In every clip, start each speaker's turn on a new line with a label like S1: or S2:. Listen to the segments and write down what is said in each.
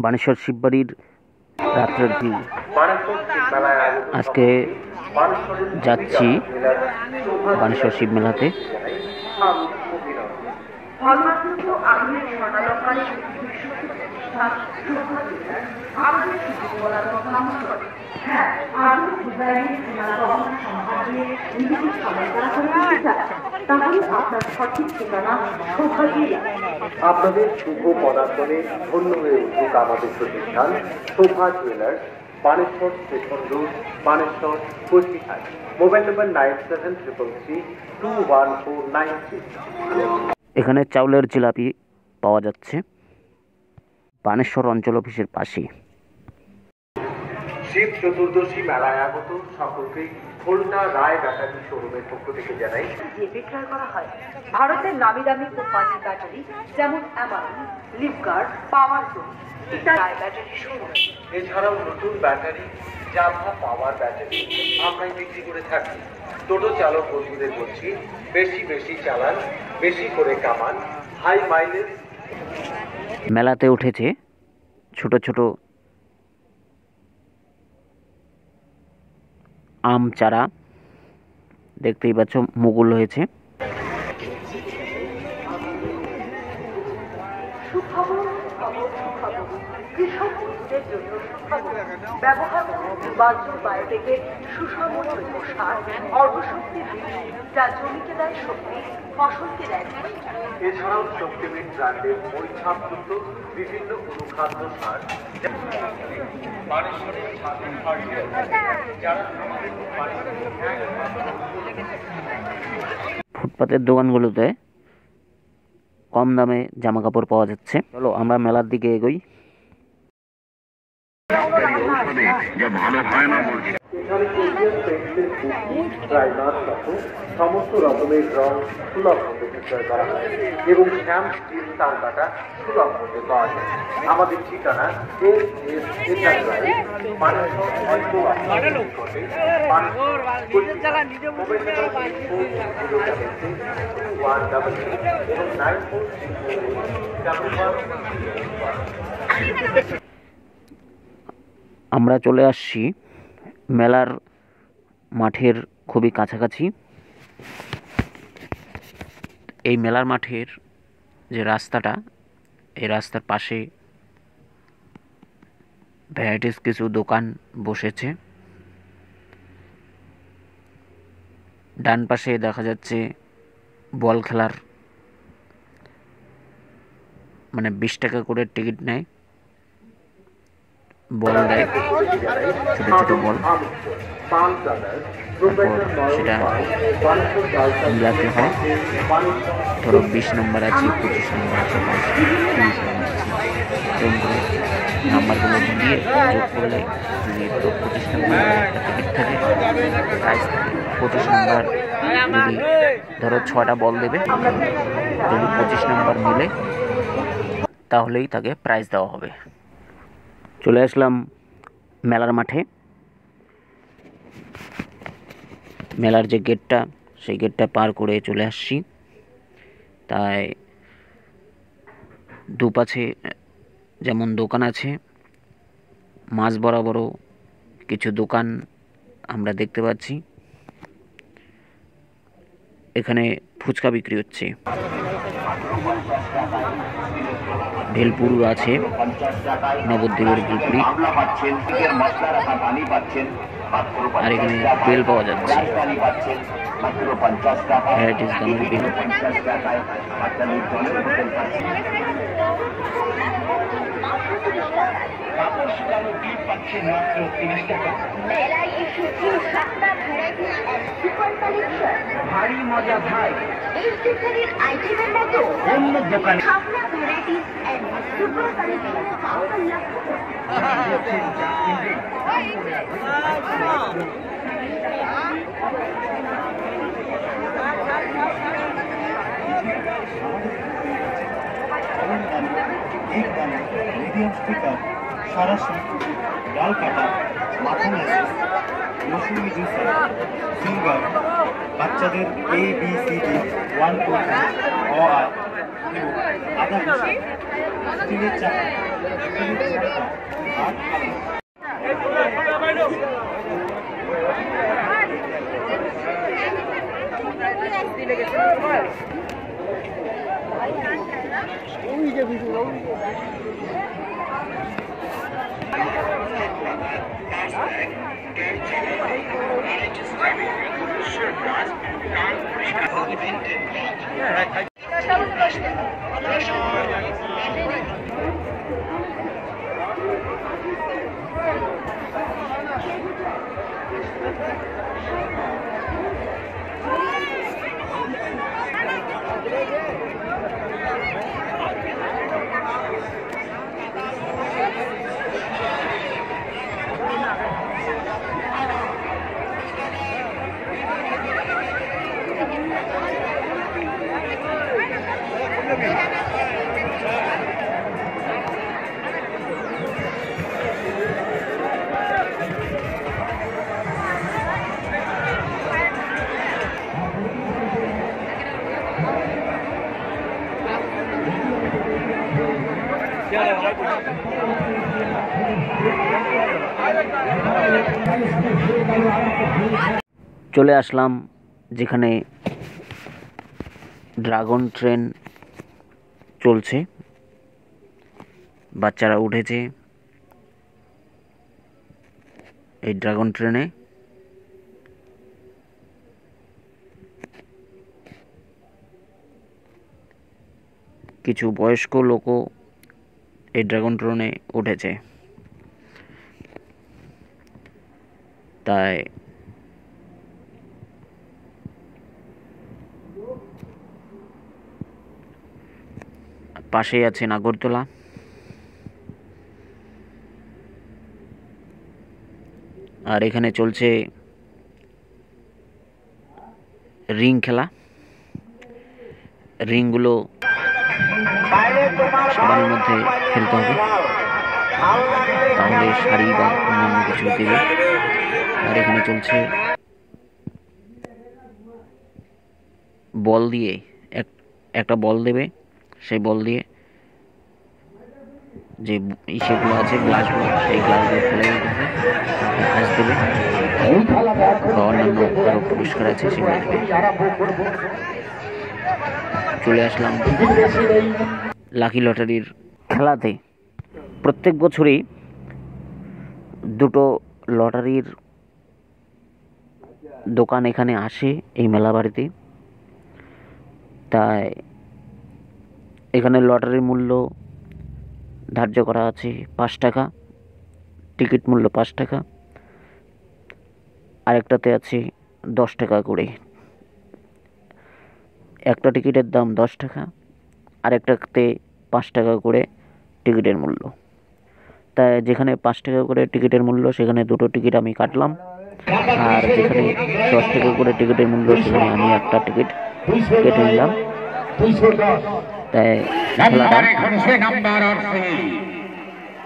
S1: বানেশ্বর শিববাড়ির রাত্রের ভিউ। আজকে যাচ্ছি বানেশ্বর শিব মেলাতে।
S2: আপনাদের শুভ পদার্পণে ধন্য হয়ে উঠুক আমাদের প্রতিষ্ঠান Shobha jewellers, Baneshwar station road, Baneshwar, Cooch Behar. Mobile number 9733321493।
S1: এখানে চাউলের জিলাপি পাওয়া যাচ্ছে বানেশ্বর অঞ্চল অফিসের পাশে।
S2: শিব চতুর্দশী মেলায় আগত সকলকে খোলনা রায় ব্যাটারি শোরুমের পক্ষ থেকে জানাই
S3: যে বিক্রয় করা হয় ভারতের নামি দামি কোম্পানির ব্যাটারি যেমন অ্যামাজন, লিপগার্ড, পাওয়ার জোন ইত্যাদি রায় ব্যাটারি শোরুম।
S2: এছাড়াও নতুন ব্যাটারি, জাভা পাওয়ার ব্যাটারি আমরাই বিক্রি করে থাকি। টোটো চালক বন্ধুদের বলছি, বেশি বেশি চালান, বেশি করে কামান, হাই মাইলেজ।
S1: মেলাতে উঠেছে ছোট ছোট আম চারা, দেখতেই পাচ্ছ মুকুল হয়েছে।
S3: কৃষকদের জন্য সুখবর, ব্যবহার করুন বাজ্য বায়োটেকের সুষম জৈব সার অর্ধশক্তি বীজ, যা জমিকে দেয় শক্তি, ফসলকে দেয় পুষ্টি।
S2: এছাড়াও শক্তিবিদ ব্র্যান্ডের মরিচাপযুক্ত বিভিন্ন অনুখাদ্য সার
S1: ফুটপাতের দোকানগুলোতে কম দামে জামা কাপড় পাওয়া যাচ্ছে। চলো আমরা মেলার দিকে এগোই।
S2: সমস্ত রকমের রং সুলভ মূল্যে বিক্রয় করা হয় এবং শ্যাম স্টিল তার কাটা সুলভ মূল্যে পাওয়া যায়। আমাদের ঠিকানা
S1: আমরা চলে আসছি মেলার মাঠের খুবই কাছাকাছি। এই মেলার মাঠের যে রাস্তাটা, এই রাস্তার পাশে ভ্যারাইটিস কিছু দোকান বসেছে। ডান পাশে দেখা যাচ্ছে বল খেলার, মানে 20 টাকা করে টিকিট নেয়, বল দেয়, ছোট ছোট বল, সেটা মিলাতে হয়। ধরো 20 নম্বর আছে, 25 নম্বর আছে, 30 নম্বর আছে, এরকম করে নাম্বারগুলো দিয়ে যোগ করলে যদি 25 নম্বর একটা টিকিট থাকে, প্রাইস থাকে 25 নম্বর। যদি ধরো 6টা বল দেবে, যদি 25 নম্বর মিলে তাহলেই তাকে প্রাইজ দেওয়া হবে। চলে আসলাম মেলার মাঠে। মেলার যে গেটটা, সেই গেটটা পার করে চলে আসছি। তাই দুপাশে যেমন দোকান আছে, মাঝ বরাবরও কিছু দোকান আমরা দেখতে পাচ্ছি। এখানে ফুচকা বিক্রি হচ্ছে, ভেলপুর আছে, নবদ্বীপের ভেলপুরি, আর এখানে বেল পাওয়া যাচ্ছে, ভ্যারাইটিস দামের বেল।
S4: ভারী মজা ভাই, এই সেখানের আইটেমের মতো অন্য দোকানে সামনে ভ্যারাইটিস এন্ড সুপার কালেকশন পাওয়া
S5: মিডিয়াম স্পিকার, সরাসরি ডাল কাটা, মাথা ম্যাসেজ, মৌসুমি জুসার, সিঙ্গার, বাচ্চাদের ABCD 1 2 অ আ এবং আদা স্টিলের চাকা
S1: চলে আসলাম যেখানে ড্রাগন ট্রেন চলছে, বাচ্চারা উঠেছে এই ড্রাগন ট্রেনে। কিছু বয়স্ক লোকও এই ড্রাগন ট্রেনে উঠেছে, তাই পাশেই আছে নাগরদোলা। আর এখানে চলছে রিং খেলা। রিংগুলো সবার মধ্যে খেলতে হবে, তাহলে শাড়ি বা অন্যান্য কিছু দেবে। আর এখানে চলছে বল দিয়ে, একটা বল দেবে, সেই বল দিয়ে যে ইসেগুলো আছে, গ্লাসগুলো, সেই গ্লাসগুলো ফেলে দেবে, গ্লাস দেবে বা অন্যান্য আরও পুরস্কার আছে সেগুলো দেবে। চলে আসলাম লাকি লটারির খেলাতে। প্রত্যেক বছরই দুটো লটারির দোকান এখানে আসে এই মেলা বাড়িতে, তাই এখানে লটারির মূল্য ধার্য করা আছে 5 টাকা, টিকিট মূল্য 5 টাকা। আরেকটাতে আছে 10 টাকা করে। একটা টিকিটের দাম 10 টাকা, আরেকটাতে 5 টাকা করে টিকিটের মূল্য। তাই যেখানে 5 টাকা করে টিকিটের মূল্য সেখানে দুটো টিকিট আমি কাটলাম, আর যেখানে 10 টাকা করে টিকিটের মূল্য সেখানে আমি একটা টিকিট কেটে নিলাম। তাই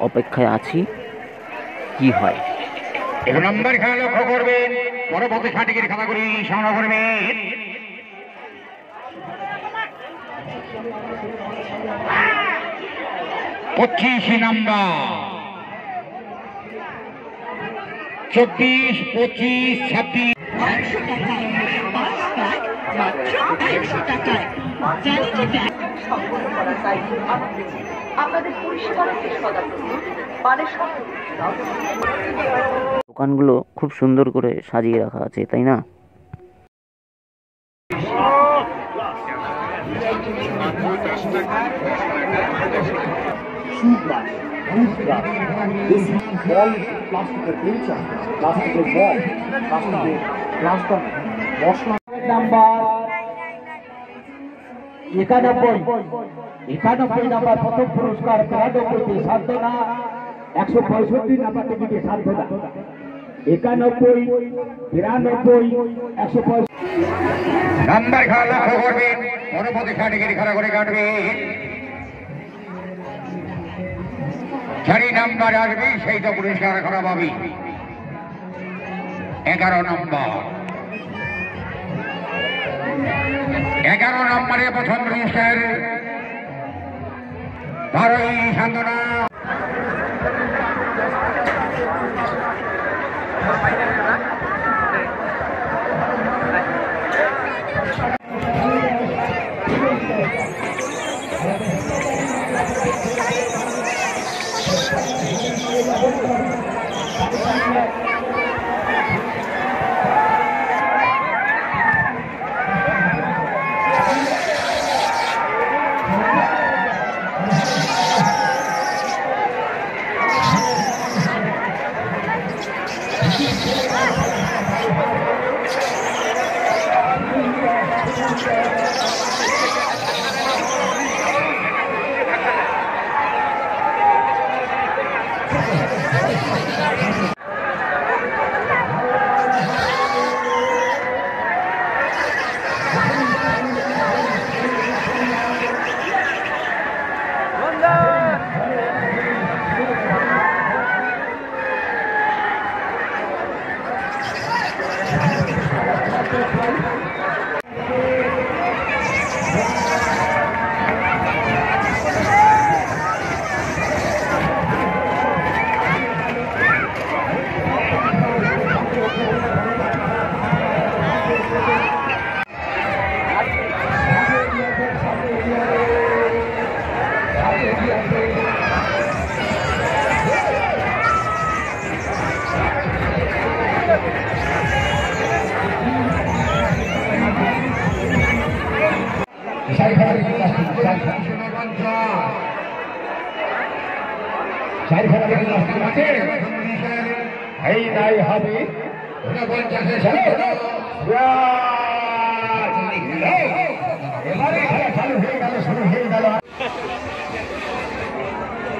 S1: অপেক্ষায় আছি কি হয়।
S6: নম্বর খেলা লক্ষ্য করবেন, পরবর্তী টিকিট খাতা করে সংগ্রহ করবেন। পঁচিশ নম্বর, 24, 25, 26।
S3: আপনাদের পরিষেবার সদা প্রস্তুত, মানের সাথে
S1: দোকানগুলো খুব সুন্দর করে সাজিয়ে রাখা আছে, তাই না?
S5: প্লাস্টিকের পেঁচা, প্লাস্টিকের বল, প্লাস্টিকের প্লাস্টার, মশলা। নাম্বার 91 নাম্বার প্রথম পুরস্কার, 93টি সান্ত্বনা, 165 নাম্বার টিকিটে সান্ত্বনা, 91, 92, 165।
S6: নাম্বার খেলা লক্ষ্য করবেন, পরবর্তী টিকিট খাতা করে কাটবেন। 4 নাম্বার আসবে, সেই তো পুরস্কার করা পাবি। 11 নম্বর, 11 নম্বরে প্রথম পুরস্কার 12ই সান্ত্বনা।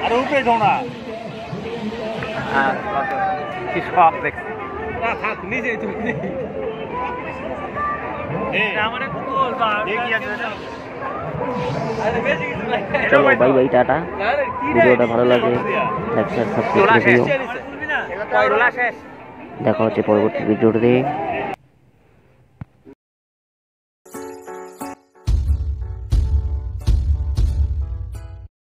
S6: আর উপরে যাও না
S1: কি শখ দেখছি
S6: নিজে তুমি
S1: চলো বাই বাই টাটা ভিডিওটা ভালো লাগে লাইক শেয়ার সাবস্ক্রাইব করে দিও দেখা হচ্ছে পরবর্তী ভিডিওতে।